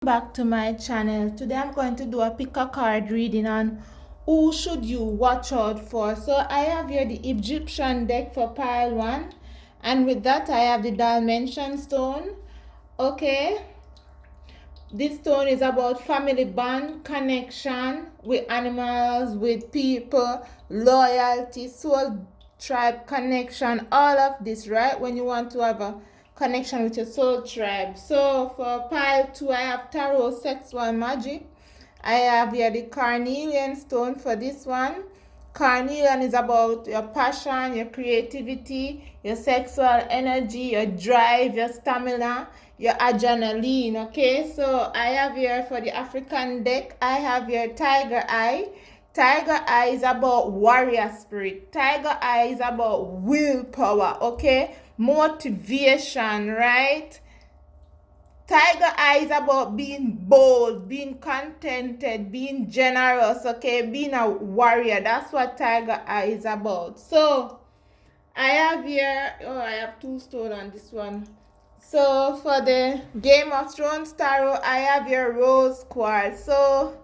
Back to my channel. Today I'm going to do a pick a card reading on who should you watch out for. So I have here the Egyptian deck for pile 1, and with that I have the dimension stone. Okay, this stone is about family bond, connection with animals, with people, loyalty, soul tribe connection, all of this, right? When you want to have a connection with your soul tribe. So for pile 2, I have tarot sexual magic. I have here the carnelian stone for this one. Carnelian is about your passion, your creativity, your sexual energy, your drive, your stamina, your adrenaline. Okay, so I have here for the African deck, I have here tiger eye. Tiger eye is about warrior spirit. Tiger eye is about willpower. Okay, motivation, right? Tiger eye is about being bold, being contented, being generous, okay, being a warrior. That's what tiger eye is about. So I have here, I have 2 stones on this one. So for the Game of Thrones tarot, I have here rose quartz. So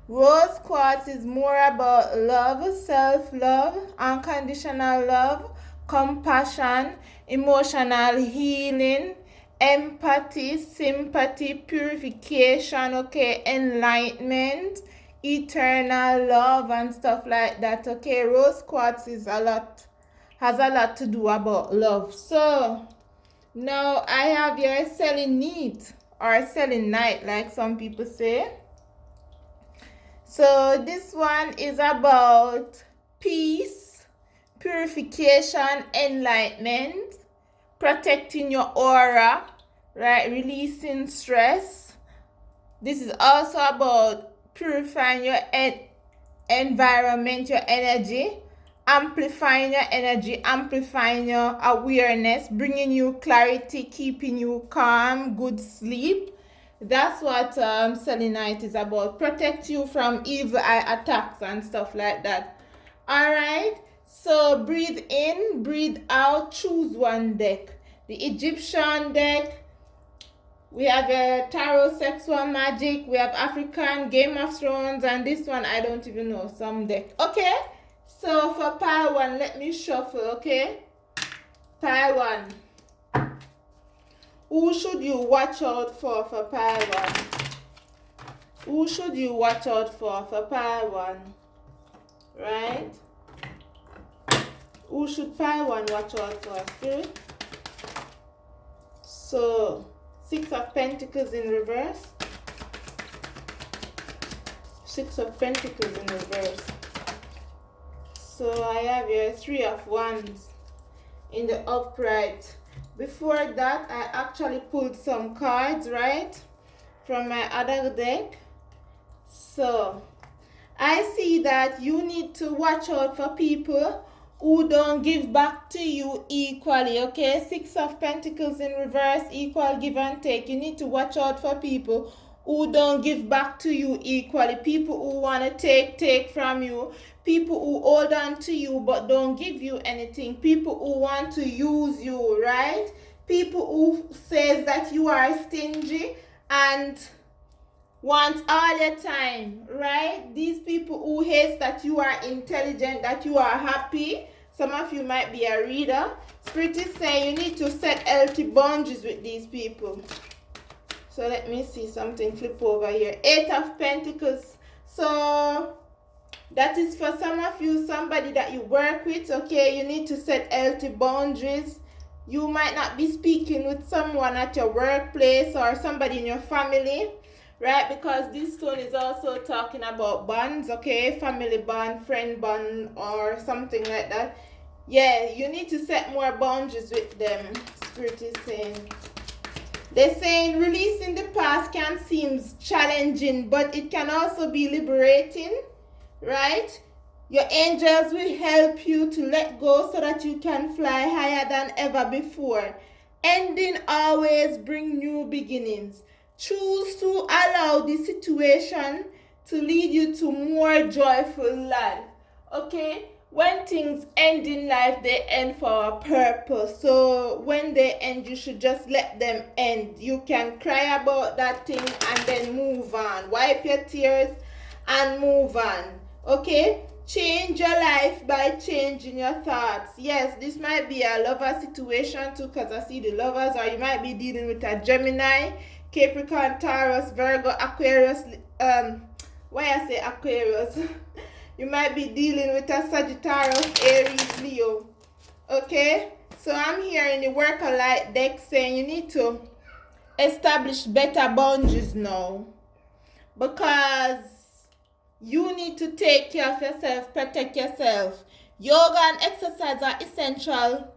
rose quartz is more about love, self-love, unconditional love, compassion, emotional healing, empathy, sympathy, purification, okay, enlightenment, eternal love and stuff like that. Okay, rose quartz has a lot to do about love. So now I have your selenite or selenite, like some people say. So this one is about peace, purification, enlightenment, protecting your aura, right? Releasing stress. This is also about purifying your environment, your energy, amplifying your energy, amplifying your awareness, bringing you clarity, keeping you calm, good sleep. That's what selenite is about. Protect you from evil eye attacks and stuff like that. Alright, so breathe in, breathe out, choose one deck. The Egyptian deck, we have a tarot sexual magic, we have African Game of Thrones, and this one I don't even know, some deck. Okay, so for pile 1, let me shuffle. Okay, pile 1. Who should you watch out for pile 1? Who should you watch out for pile 1? Right? Who should pile 1 watch out for, Spirit? So 6 of Pentacles in reverse. 6 of Pentacles in reverse. So I have here 3 of Wands in the upright. Before that, I actually pulled some cards, right, from my other deck. So I see that you need to watch out for people who don't give back to you equally. Okay, 6 of Pentacles in reverse, equal give and take. You need to watch out for people who don't give back to you equally. People who want to take from you. People who hold on to you but don't give you anything. People who want to use you, right? People who says that you are stingy and want all your time, right? These people who hate that you are intelligent, that you are happy. Some of you might be a reader. Spirit is saying you need to set healthy boundaries with these people. So let me see something flip over here. 8 of Pentacles. So that is for some of you, somebody that you work with. Okay, you need to set healthy boundaries. You might not be speaking with someone at your workplace or somebody in your family, right? Because this stone is also talking about bonds, okay? Family bond, friend bond, or something like that. Yeah, you need to set more boundaries with them, Spirit is saying. They're saying releasing the past can seem challenging, but it can also be liberating, right? Your angels will help you to let go so that you can fly higher than ever before. Ending always bring new beginnings. Choose to allow the situation to lead you to more joyful life. Okay? when things end in life, they end for a purpose. So when they end, you should just let them end. You can cry about that thing and then move on. Wipe your tears and move on. Okay? Change your life by changing your thoughts. Yes, this might be a lover situation too, because I see the lovers, or you might be dealing with a Gemini, Capricorn, Taurus, Virgo, Aquarius. Why I say Aquarius? You might be dealing with a Sagittarius, Aries, Leo. Okay? So I'm here in the Work of Light deck saying you need to establish better boundaries now. Because you need to take care of yourself, protect yourself. Yoga and exercise are essential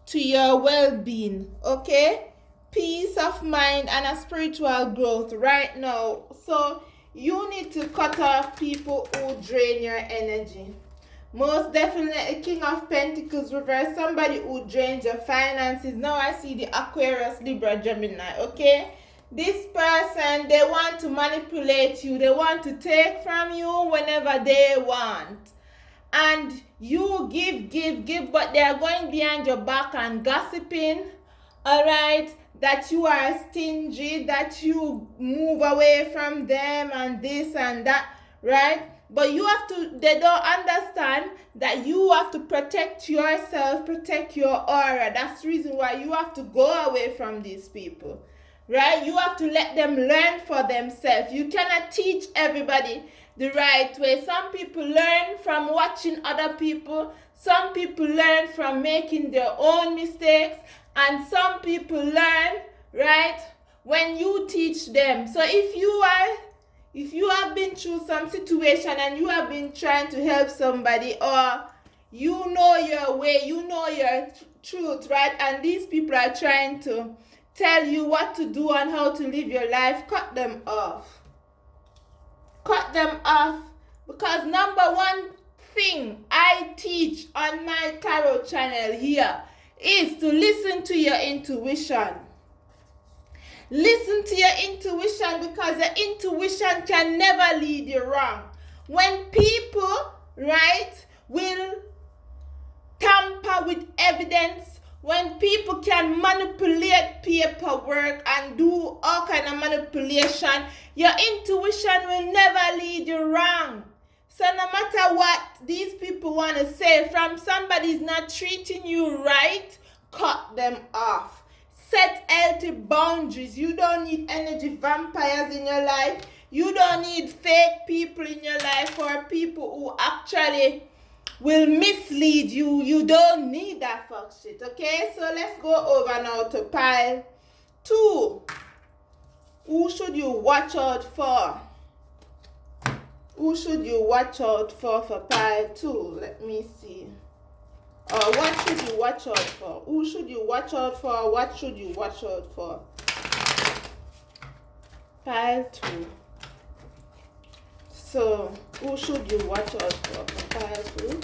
to your well-being, okay? Peace of mind and a spiritual growth right now. So you need to cut off people who drain your energy. Most definitely King of Pentacles reverse, somebody who drains your finances. Now I see the Aquarius, Libra, Gemini, okay? This person, they want to manipulate you. They want to take from you whenever they want. And you give, but they are going behind your back and gossiping, all right? That you are stingy, that you move away from them and this and that, right? But you have to, they don't understand that you have to protect yourself, protect your aura. That's the reason why you have to go away from these people. Right? You have to let them learn for themselves. You cannot teach everybody the right way. Some people learn from watching other people. Some people learn from making their own mistakes. And some people learn, right, when you teach them. So if you have been through some situation and you have been trying to help somebody, or you know your way, you know your truth, right? And these people are trying to tell you what to do and how to live your life, cut them off. Cut them off. Because number one thing I teach on my tarot channel here is to listen to your intuition. Listen to your intuition, because your intuition can never lead you wrong. When people, right, will tamper with evidence, when people can manipulate paperwork and do all kind of manipulation, your intuition will never lead you wrong. So no matter what these people want to say, from somebody's not treating you right, cut them off. Set healthy boundaries. You don't need energy vampires in your life. You don't need fake people in your life, or people who actually will mislead you. You don't need that fuck shit, okay? So let's go over now to pile 2. Who should you watch out for? Who should you watch out for pile 2? Let me see. What should you watch out for? Who should you watch out for? What should you watch out for? Pile 2. So, who should you watch out for pile 2?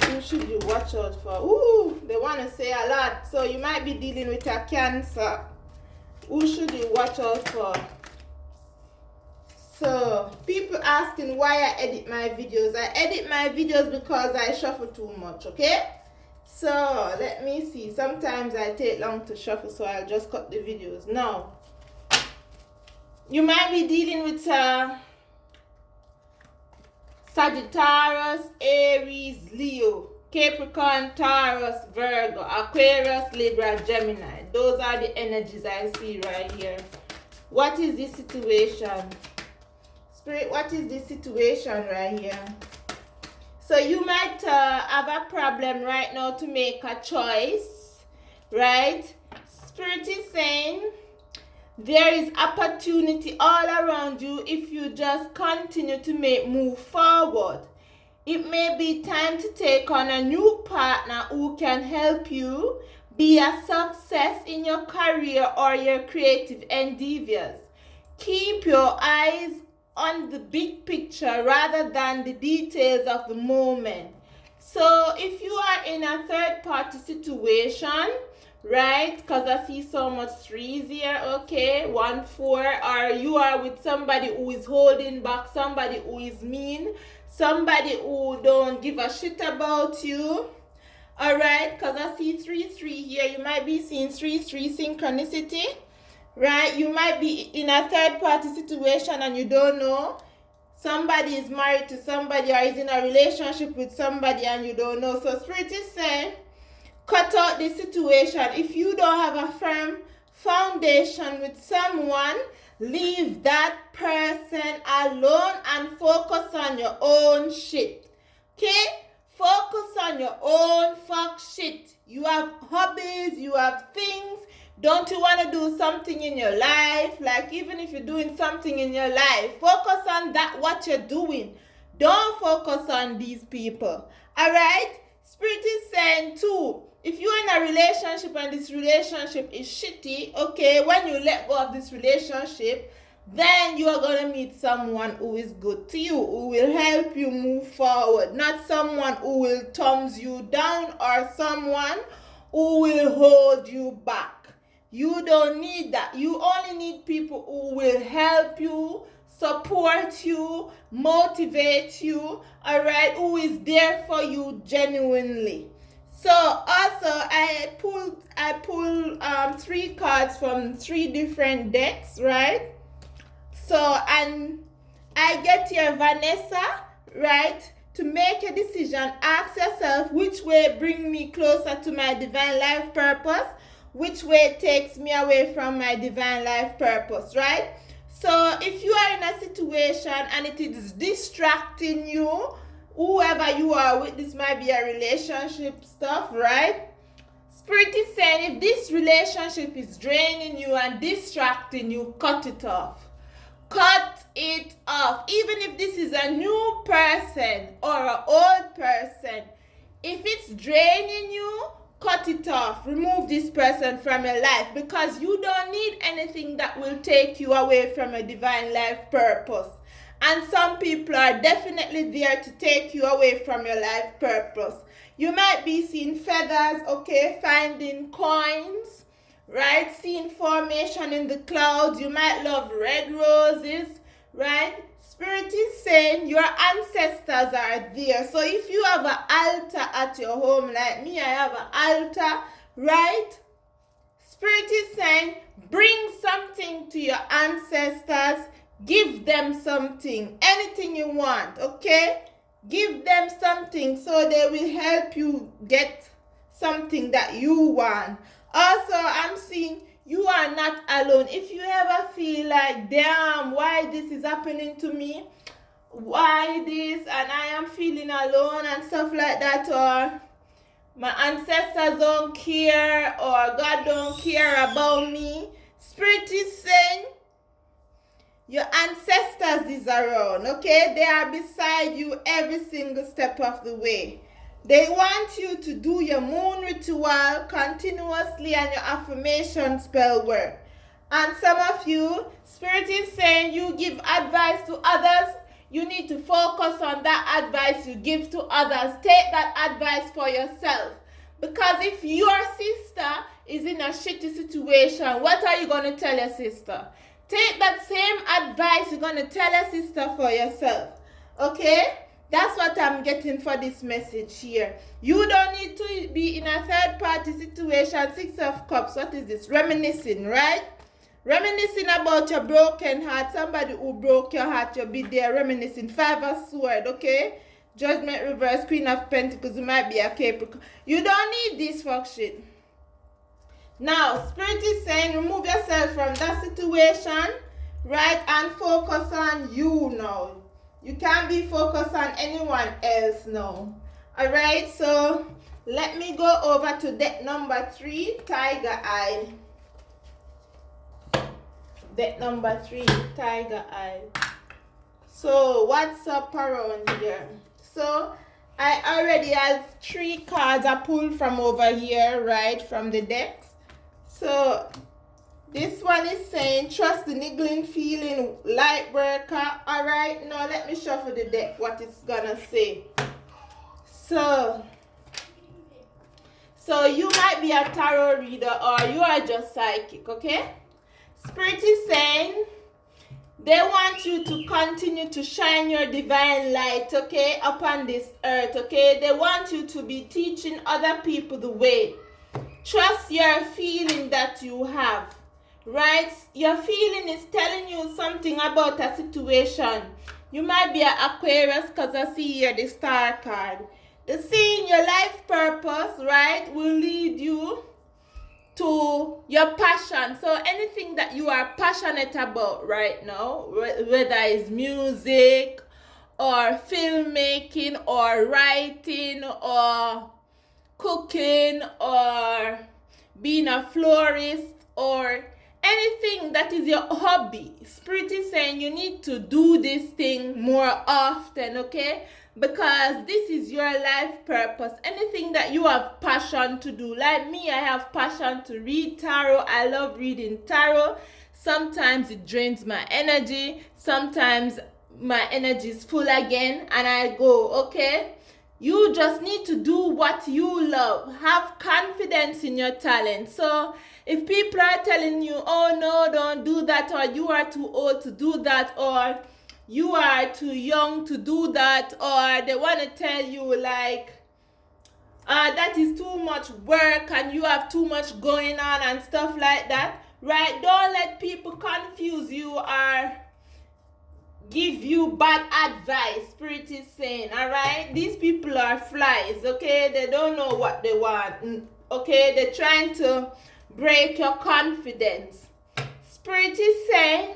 Who should you watch out for? Ooh, they want to say a lot. So, you might be dealing with a Cancer. Who should you watch out for? So, people asking why I edit my videos. I edit my videos because I shuffle too much, okay? So, let me see. Sometimes I take long to shuffle, so I'll just cut the videos. Now, you might be dealing with Sagittarius, Aries, Leo, Capricorn, Taurus, Virgo, Aquarius, Libra, Gemini. Those are the energies I see right here. What is the situation? Spirit, what is the situation right here? So you might have a problem right now to make a choice, right? Spirit is saying there is opportunity all around you if you just continue to move forward. It may be time to take on a new partner who can help you be a success in your career or your creative endeavors. Keep your eyes on the big picture rather than the details of the moment. So if you are in a third party situation, right, because I see so much 3s here, okay, 1, 4, or you are with somebody who is holding back, somebody who is mean, somebody who don't give a shit about you. All right, because I see 3-3 here. You might be seeing 3-3 synchronicity, right? You might be in a third-party situation and you don't know. Somebody is married to somebody or is in a relationship with somebody and you don't know. So Spirit is saying, cut out this situation. If you don't have a firm foundation with someone, leave that person alone and focus on your own shit. Okay? Focus on your own fuck shit. You have hobbies, you have things. Don't you want to do something in your life? Like, even if you're doing something in your life, focus on that, what you're doing. Don't focus on these people. All right? Spirit is saying too, if you're in a relationship and this relationship is shitty, okay, when you let go of this relationship, then you are going to meet someone who is good to you, who will help you move forward. Not someone who will thumbs you down or someone who will hold you back. You don't need that. You only need people who will help you, support you, motivate you, all right, who is there for you genuinely. So also I pulled 3 cards from 3 different decks, right? So, and I get here Vanessa, right? To make a decision, ask yourself, which way bring me closer to my divine life purpose? Which way takes me away from my divine life purpose, right? So if you are in a situation and it is distracting you, whoever you are with, this might be a relationship stuff, right? Spirit is saying, if this relationship is draining you and distracting you, cut it off. Cut it off. Even if this is a new person or an old person, if it's draining you, cut it off. Remove this person from your life, because you don't need anything that will take you away from a divine life purpose. And some people are definitely there to take you away from your life purpose. You might be seeing feathers, okay, finding coins, right? Seeing formation in the clouds. You might love red roses, right? Spirit is saying your ancestors are there. So if you have an altar at your home, like me, I have an altar, right? Spirit is saying, bring something to your ancestors. Give them something, anything you want, okay? Give them something so they will help you get something that you want. Also, I'm seeing you are not alone. If you ever feel like, damn, why this is happening to me? Why this? And I am feeling alone and stuff like that, or my ancestors don't care, or God don't care about me. Spirit is saying, your ancestors is around, okay? They are beside you every single step of the way. They want you to do your moon ritual continuously and your affirmation spell work. And some of you, Spirit is saying, you give advice to others. You need to focus on that advice you give to others. Take that advice for yourself. Because if your sister is in a shitty situation, what are you going to tell your sister? Take that same advice you're going to tell your sister for yourself. Okay? That's what I'm getting for this message here. You don't need to be in a third-party situation. 6 of Cups. What is this? Reminiscing, right? Reminiscing about your broken heart. Somebody who broke your heart, you'll be there reminiscing. 5 of Swords, okay? Judgment reverse. Queen of Pentacles. You might be a Capricorn. You don't need this fuck shit. Now, Spirit is saying, remove yourself from that situation, right? And focus on you now. You can't be focused on anyone else now. Alright, so let me go over to deck number 3, Tiger Eye. Deck number 3, Tiger Eye. So, what's up around here? So, I already have 3 cards I pulled from over here, right, from the decks. So, this one is saying, trust the niggling feeling, light breaker. Alright, now let me shuffle the deck, what it's gonna say. So you might be a tarot reader or you are just psychic, okay? Spirit is saying, They want you to continue to shine your divine light, okay, upon this earth, okay? They want you to be teaching other people the way. Trust your feeling that you have, right? Your feeling is telling you something about a situation. You might be an Aquarius because I see here the star card. The seeing your life purpose, right, will lead you to your passion. So anything that you are passionate about right now, whether it's music or filmmaking or writing or cooking or being a florist or anything that is your hobby, Spirit is saying you need to do this thing more often, okay? Because this is your life purpose. Anything that you have passion to do. Like me, I have passion to read tarot. I love reading tarot. Sometimes it drains my energy. Sometimes my energy is full again and I go, okay? You just need to do what you love. Have confidence in your talent. So if people are telling you, oh no, don't do that, or you are too old to do that, or you are too young to do that, or they want to tell you like that is too much work and you have too much going on and stuff like that, right? Don't let people confuse you or give you bad advice. Spirit is saying, all right? These people are flies, okay? They don't know what they want, okay? They're trying to break your confidence. Spirit is saying,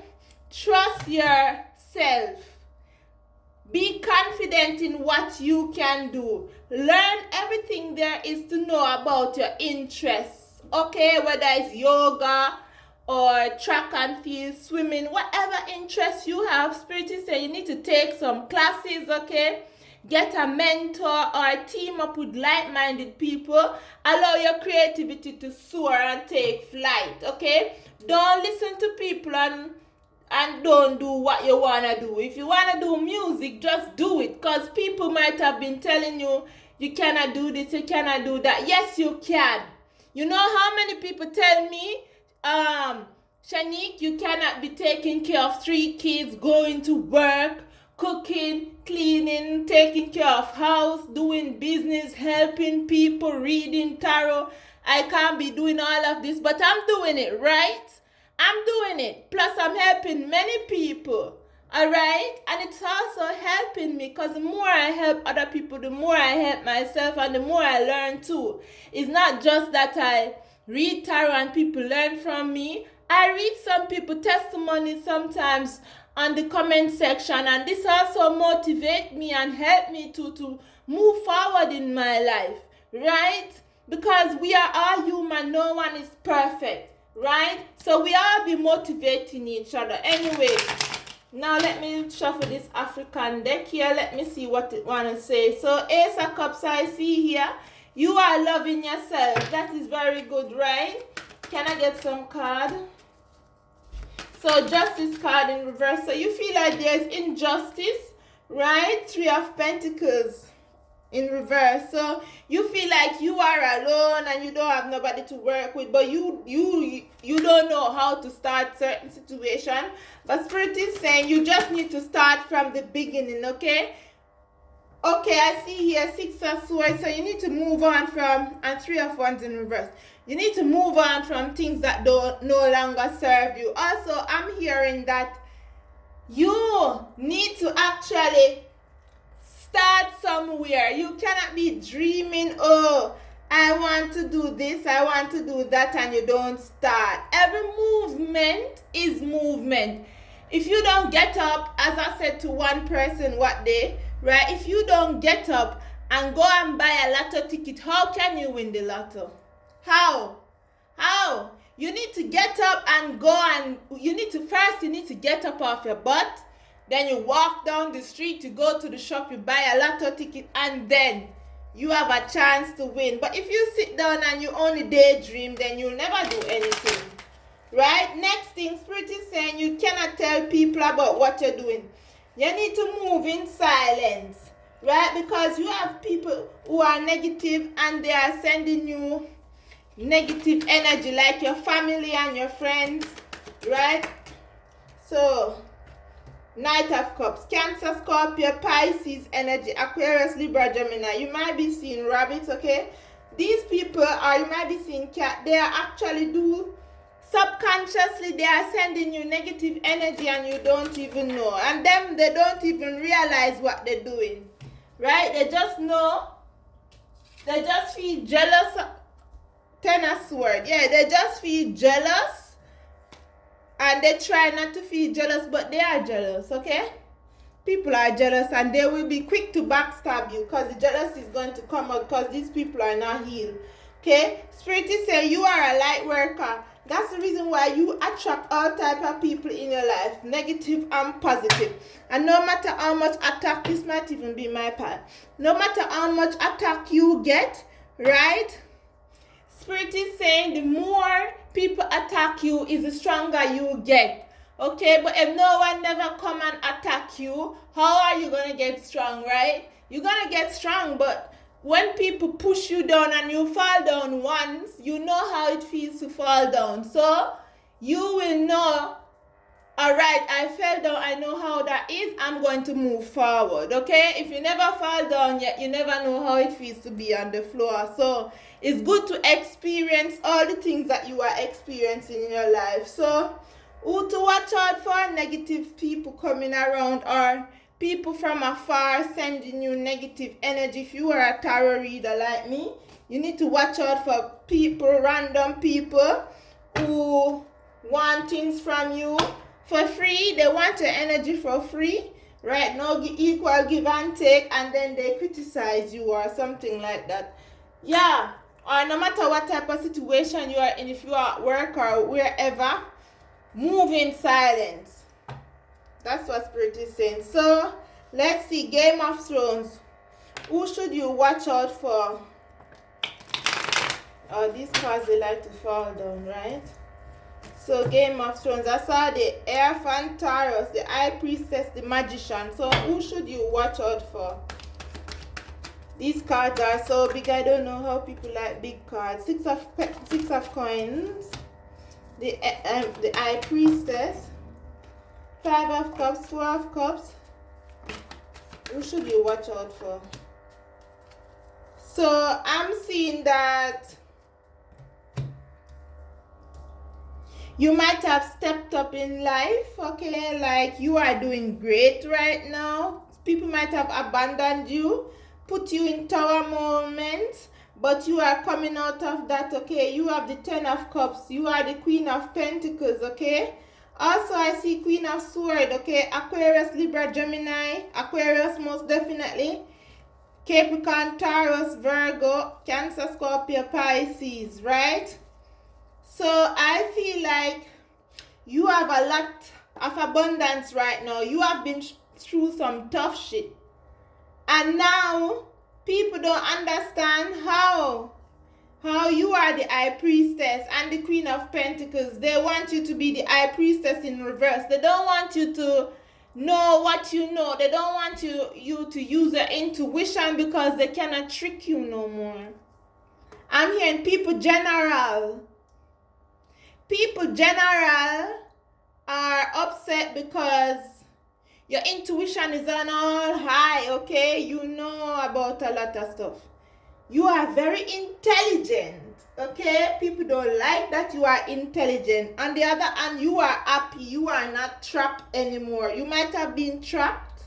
trust yourself. Be confident in what you can do. Learn everything there is to know about your interests, okay? Whether it's yoga or track and field, swimming, whatever interest you have, Spirit is saying you need to take some classes, okay? Get a mentor or team up with like-minded people. Allow your creativity to soar and take flight, okay? Don't listen to people and don't do what you want to do. If you want to do music, just do it. Because people might have been telling you, you cannot do this, you cannot do that. Yes, you can. You know how many people tell me, Cheeenique, you cannot be taking care of 3 kids, going to work, cooking, cleaning, taking care of house, doing business, helping people, reading tarot. I can't be doing all of this, but I'm doing it, right? I'm doing it. Plus, I'm helping many people. All right? And it's also helping me because the more I help other people, the more I help myself and the more I learn too. It's not just that I read tarot and people learn from me. I read some people testimonies sometimes on the comment section, and this also motivates me and help me to move forward in my life, right? Because we are all human. No one is perfect. Right? So we all be motivating each other. Anyway, now let me shuffle this African deck here. Let me see what it want to say. So Ace of Cups I see here. You are loving yourself. That is very good, right? Can I get some card? So Justice card in reverse. So you feel like there's injustice, right? 3 of Pentacles in reverse. So you feel like you are alone and you don't have nobody to work with, but you don't know how to start certain situation. But Spirit is saying you just need to start from the beginning, okay? Okay, I see here 6 of Swords. So you need to move on from, and 3 of Wands in reverse. You need to move on from things that don't no longer serve you. Also, I'm hearing that you need to actually start somewhere. You cannot be dreaming, oh, I want to do this, I want to do that, and you don't start. Every movement is movement. If you don't get up, as I said to one person what day, right? If you don't get up and go and buy a lotto ticket, how can you win the lotto? How? You need to get up and go, and you need to get up off your butt. Then you walk down the street, you go to the shop, you buy a lotto ticket, and then you have a chance to win. But if you sit down and you only daydream, then you'll never do anything. Right? Next thing, Spirit is saying you cannot tell people about what you're doing. You need to move in silence. Right? Because you have people who are negative and they are sending you negative energy, like your family and your friends. Right? So Knight of Cups, Cancer, Scorpio, Pisces energy, Aquarius, Libra, Gemini. You might be seeing rabbits, okay? These people, or you might be seeing cat, they are actually subconsciously, they are sending you negative energy and you don't even know. And them, they don't even realize what they're doing, right? They just know, they just feel jealous. Ten of Swords, yeah, they just feel jealous. And they try not to feel jealous, but they are jealous, okay? People are jealous and they will be quick to backstab you because the jealousy is going to come out because these people are not healed, okay? Spirit is saying you are a light worker. That's the reason why you attract all type of people in your life, negative and positive. And no matter how much attack, this might even be my part, no matter how much attack you get, right? Spirit is saying the more people attack you is the stronger you get, okay? But if no one never come and attack you, how are you going to get strong, right? You're going to get strong, but when people push you down and you fall down once, you know how it feels to fall down. So you will know, all right, I fell down, I know how that is, I'm going to move forward, okay? If you never fall down yet, you never know how it feels to be on the floor. So it's good to experience all the things that you are experiencing in your life. So who to watch out for? Negative people coming around or people from afar sending you negative energy. If you are a tarot reader like me, you need to watch out for people, random people who want things from you for free. They want your energy for free, right? No equal give and take, and then they criticize you or something like that. Yeah, or no matter what type of situation you are in, if you are at work or wherever, move in silence. That's what Spirit is saying. So let's see, Game of Thrones. Who should you watch out for? Oh, these cards, they like to fall down, right? So Game of Thrones, I saw the Hierophant, Taurus, the High Priestess, the Magician. So who should you watch out for? These cards are so big, I don't know how people like big cards. Six of Coins, the High Priestess, Five of Cups, Four of Cups. Who should you watch out for? So I'm seeing that you might have stepped up in life, okay? Like you are doing great right now. People might have abandoned you, put you in tower moments, but you are coming out of that, okay? You have the Ten of Cups. You are the Queen of Pentacles, okay? Also, I see Queen of Swords, okay? Aquarius, Libra, Gemini. Aquarius, most definitely. Capricorn, Taurus, Virgo, Cancer, Scorpio, Pisces, right? So I feel like you have a lot of abundance right now. You have been through some tough shit. And now people don't understand how you are the High Priestess and the Queen of Pentacles. They want you to be the High Priestess in reverse. They don't want you to know what you know. They don't want you to use your intuition because they cannot trick you no more. I'm hearing people general are upset because your intuition is on all high, okay? You know about a lot of stuff. You are very intelligent, okay? People don't like that you are intelligent. On the other hand, you are happy. You are not trapped anymore. You might have been trapped,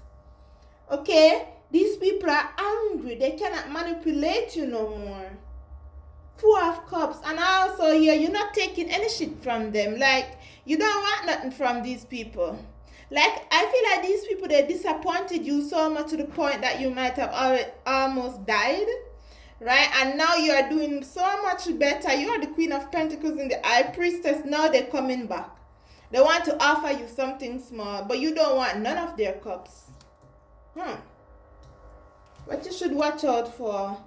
okay? These people are angry. They cannot manipulate you no more. Four of Cups. And also here, you're not taking any shit from them. Like, you don't want nothing from these people. Like, I feel like these people, they disappointed you so much to the point that you might have almost died. Right? And now you are doing so much better. You are the Queen of Pentacles and the High Priestess. Now they're coming back. They want to offer you something small, but you don't want none of their cups. What you should watch out for?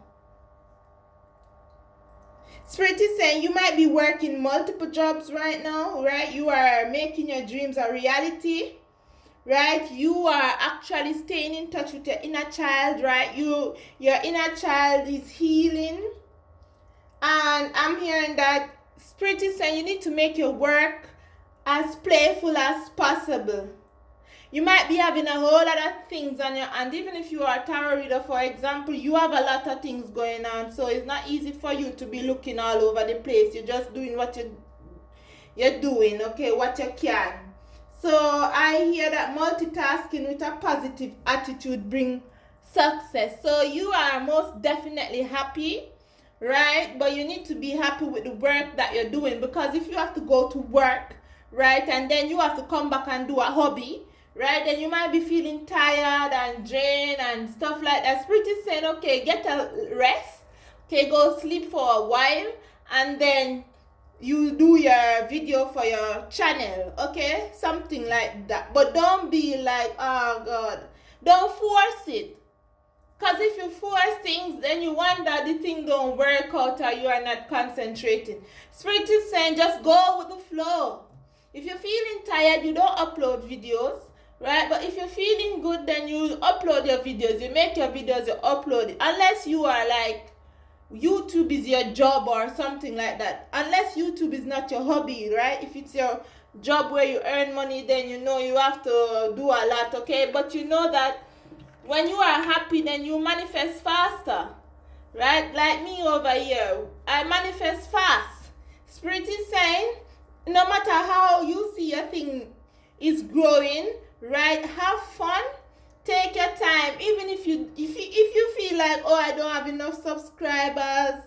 Spirit is saying you might be working multiple jobs right now, right? You are making your dreams a reality, right? You are actually staying in touch with your inner child, right? Your inner child is healing. And I'm hearing that Spirit is saying you need to make your work as playful as possible. You might be having a whole lot of things on your hand. Even if you are a tarot reader, for example, you have a lot of things going on. So it's not easy for you to be looking all over the place. You're just doing what you're doing, okay, what you can. So I hear that multitasking with a positive attitude bring success. So you are most definitely happy, right? But you need to be happy with the work that you're doing, because if you have to go to work, right, and then you have to come back and do a hobby, right, then you might be feeling tired and drained and stuff like that. Spirit is saying, okay, get a rest, okay, go sleep for a while, and then you do your video for your channel, okay, something like that. But don't be like, oh God, don't force it. Because if you force things, then you wonder the thing don't work out or you are not concentrating. Spirit is saying, just go with the flow. If you're feeling tired, you don't upload videos, right? But if you're feeling good, then you upload your videos. You make your videos, you upload it. Unless you are like, YouTube is your job or something like that. Unless YouTube is not your hobby, right? If it's your job where you earn money, then you know you have to do a lot, okay? But you know that when you are happy, then you manifest faster, right? Like me over here, I manifest fast. Spirit is saying, no matter how you see a thing is growing, right? Have fun. Take your time. Even if you feel like, oh, I don't have enough subscribers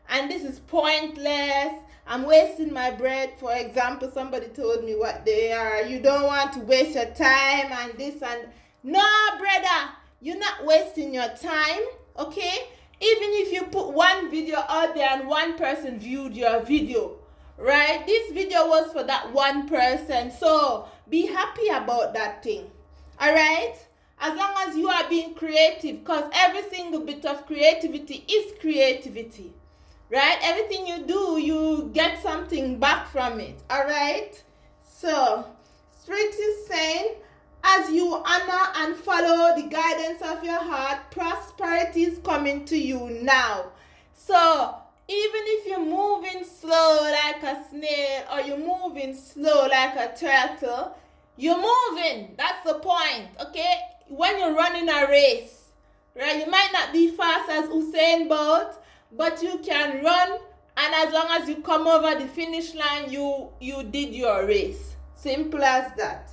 and this is pointless, I'm wasting my breath. For example, somebody told me what they are. You don't want to waste your time and this and no, brother, you're not wasting your time, okay? Even if you put one video out there and one person viewed your video, right? This video was for that one person. So be happy about that thing. All right? As long as you are being creative, because every single bit of creativity is creativity. Right? Everything you do, you get something back from it. All right? So, Spirit is saying, as you honor and follow the guidance of your heart, prosperity is coming to you now. So, even if you're moving slow like a snail or you're moving slow like a turtle, you're moving. That's the point, okay? When you're running a race, right? You might not be fast as Usain Bolt, but you can run, and as long as you come over the finish line, you did your race. Simple as that.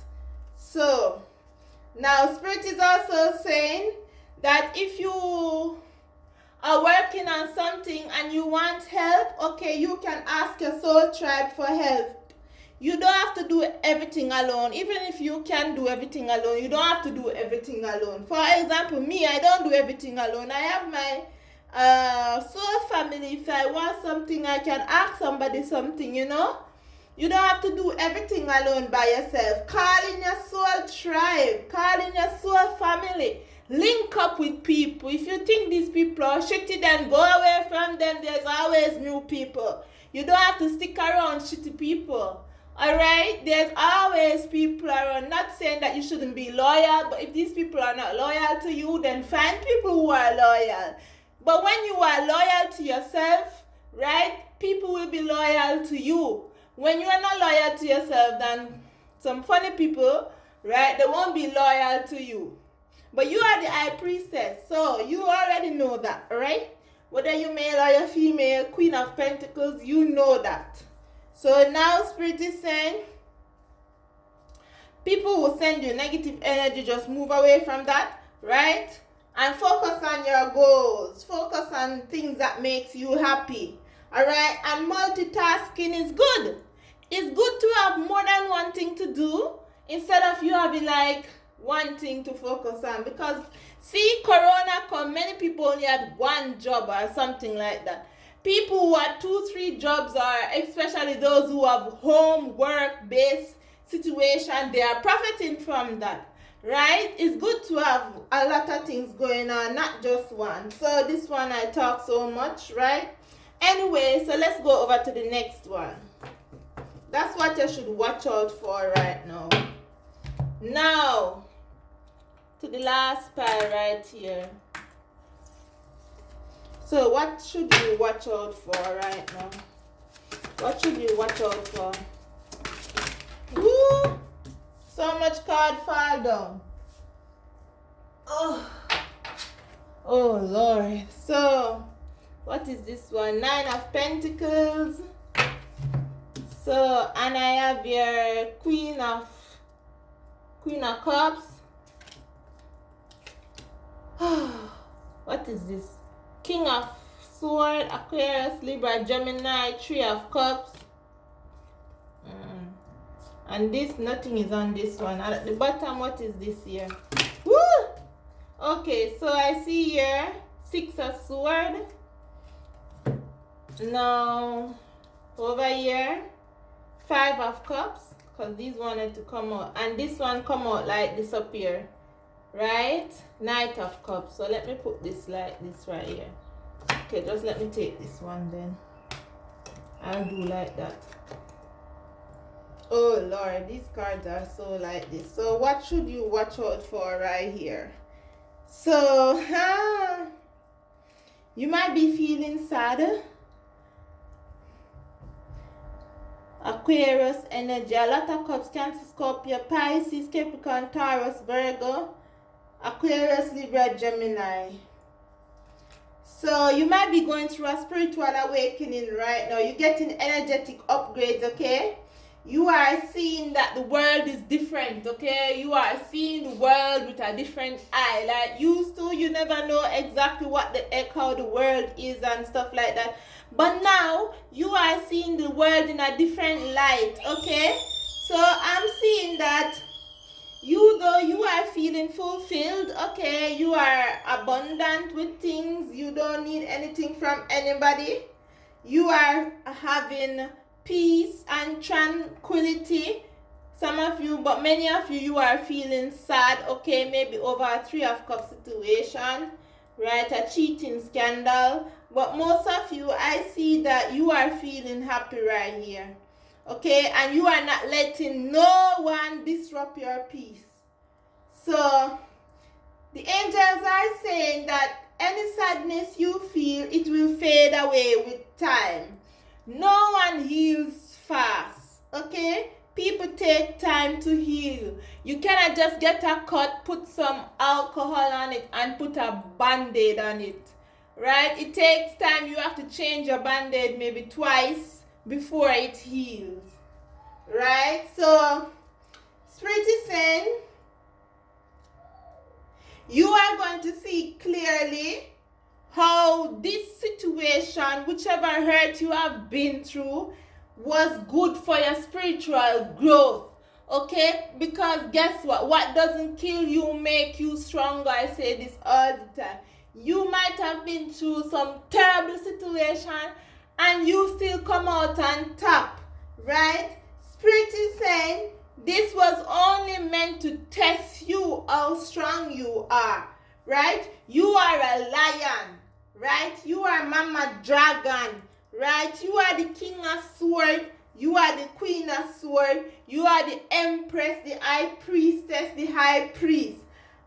So, now Spirit is also saying that if you are working on something and you want help, okay, you can ask your soul tribe for help. You don't have to do everything alone. Even if you can do everything alone, you don't have to do everything alone. For example, me, I don't do everything alone. I have my soul family. If I want something, I can ask somebody something, you know. You don't have to do everything alone by yourself. Call in your soul tribe. Call in your soul family. Link up with people. If you think these people are shitty, then go away from them. There's always new people. You don't have to stick around shitty people. Alright? There's always people around. Not saying that you shouldn't be loyal, but if these people are not loyal to you, then find people who are loyal. But when you are loyal to yourself, right, people will be loyal to you. When you are not loyal to yourself, then some funny people, right, they won't be loyal to you. But you are the high priestess, so you already know that, right? Whether you're male or you're female, Queen of Pentacles, you know that. So now Spirit is saying, people will send you negative energy, just move away from that, right? And focus on your goals. Focus on things that makes you happy. Alright? And multitasking is good. It's good to have more than one thing to do instead of you having like one thing to focus on. Because see, Corona come, many people only had one job or something like that. People who have 2-3 jobs, or especially those who have home work based situation, they are profiting from that. Right? It's good to have a lot of things going on, not just one. So this one I talk so much, right? Anyway, so let's go over to the next one. That's what you should watch out for right now. Now, to the last part right here. So what should you watch out for right now? What should you watch out for? Woo! So much card fall down. Oh Lord. So what is this one? 9 of Pentacles. So, and I have your Queen of Cups. What is this? King of Sword, Aquarius, Libra, Gemini, 3 of Cups. And this, nothing is on this one. And at the bottom, what is this here? Woo! Okay, so I see here 6 of Sword. Now, over here, 5 of Cups, because these wanted to come out. And this one come out like disappear. Right? Knight of Cups. So let me put this like this right here. Okay, just let me take this one then. I'll do like that. Oh Lord, these cards are so like this. So what should you watch out for right here? So, you might be feeling sad. Aquarius energy, a lot of cups, Cancer, Scorpio, Pisces, Capricorn, Taurus, Virgo, Aquarius, Libra, Gemini. So you might be going through a spiritual awakening right now. You're getting energetic upgrades, okay? You are seeing that the world is different, okay? You are seeing the world with a different eye. Like used to, you never know exactly what the heck, how the world is and stuff like that. But now, you are seeing the world in a different light, okay? So I'm seeing that though you are feeling fulfilled, okay? You are abundant with things. You don't need anything from anybody. You are having peace and tranquility. Some of you, but many of you, you are feeling sad, okay? Maybe over a 3 of Cups situation, right? A cheating scandal. But most of you, I see that you are feeling happy right here, okay? And you are not letting no one disrupt your peace. So the angels are saying that any sadness you feel, it will fade away with time. No one heals fast, okay? People take time to heal. You cannot just get a cut, put some alcohol on it, and put a band-aid on it, right? It takes time. You have to change your band-aid maybe twice before it heals, right? So, Spirit is saying, you are going to see clearly how this situation, whichever hurt you have been through, was good for your spiritual growth, okay? Because guess what? What doesn't kill you make you stronger. I say this all the time. You might have been through some terrible situation and you still come out on top, right? Spirit is saying this was only meant to test you how strong you are, right? You are a lion, right? You are Mama Dragon, right? You are the King of Sword. You are the Queen of Sword. You are the Empress, the High Priestess, the High Priest.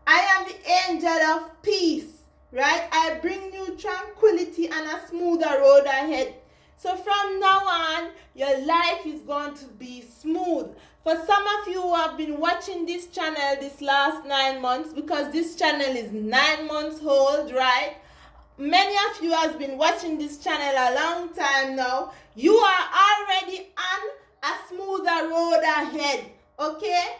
I am the Angel of Peace, right? I bring you tranquility and a smoother road ahead. So from now on, your life is going to be smooth. For some of you who have been watching this channel this last 9 months, because this channel is 9 months old, right? Many of you have been watching this channel a long time now. You are already on a smoother road ahead, okay?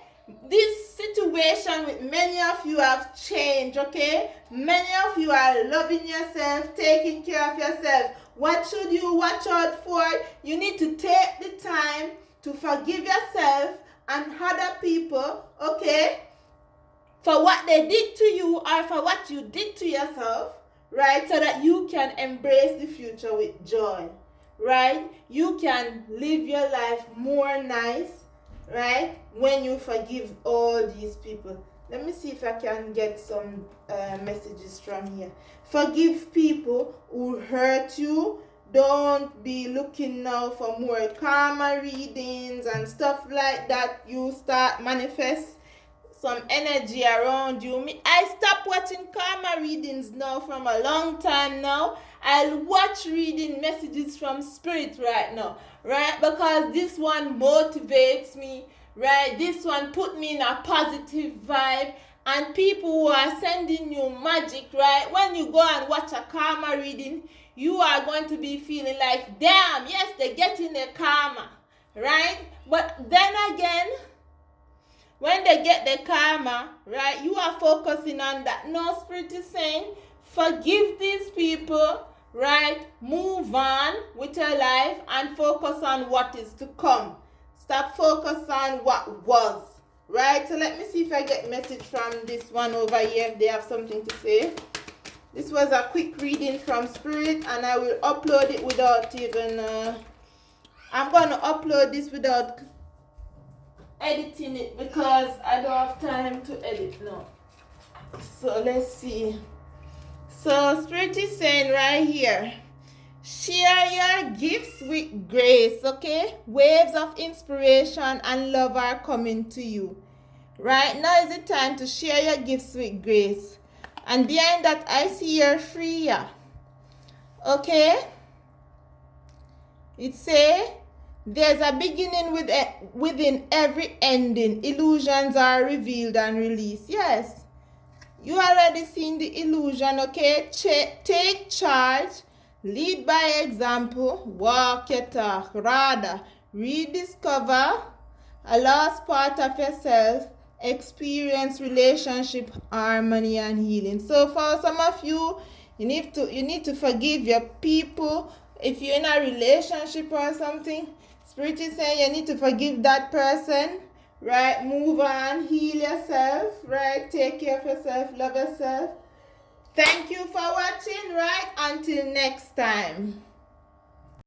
This situation with many of you have changed, okay? Many of you are loving yourself, taking care of yourself. What should you watch out for? You need to take the time to forgive yourself and other people, okay? For what they did to you or for what you did to yourself, right? So that you can embrace the future with joy, right? You can live your life more nice, right? When you forgive all these people. Let me see if I can get some messages from here. Forgive people who hurt you. Don't be looking now for more karma readings and stuff like that. You start manifest some energy around you. I stopped watching karma readings now from a long time now. I'll watch reading messages from spirit right now, right? Because this one motivates me, right? This one put me in a positive vibe. And people who are sending you magic, right? When you go and watch a karma reading, you are going to be feeling like, damn, yes, they're getting their karma, right? But then again, when they get the karma, right, you are focusing on that. No, Spirit is saying, forgive these people, right? Move on with your life and focus on what is to come. Stop focus on what was, right? So let me see if I get message from this one over here, if they have something to say. This was a quick reading from Spirit, and I will upload it without even, I'm going to upload this without editing it because I don't have time to edit now. So let's see. So Spirit is saying right here, share your gifts with grace, okay? Waves of inspiration and love are coming to you. Right now is the time to share your gifts with grace. And behind that, I see your free, okay? It say, there's a beginning within every ending. Illusions are revealed and released. Yes. You already seen the illusion, okay? Take charge. Lead by example. Walk your talk. Rather, rediscover a lost part of yourself. Experience relationship, harmony, and healing. So for some of you, you need to forgive your people. If you're in a relationship or something, Spirit is saying you need to forgive that person, right? Move on, heal yourself, right? Take care of yourself, love yourself. Thank you for watching, right? Until next time.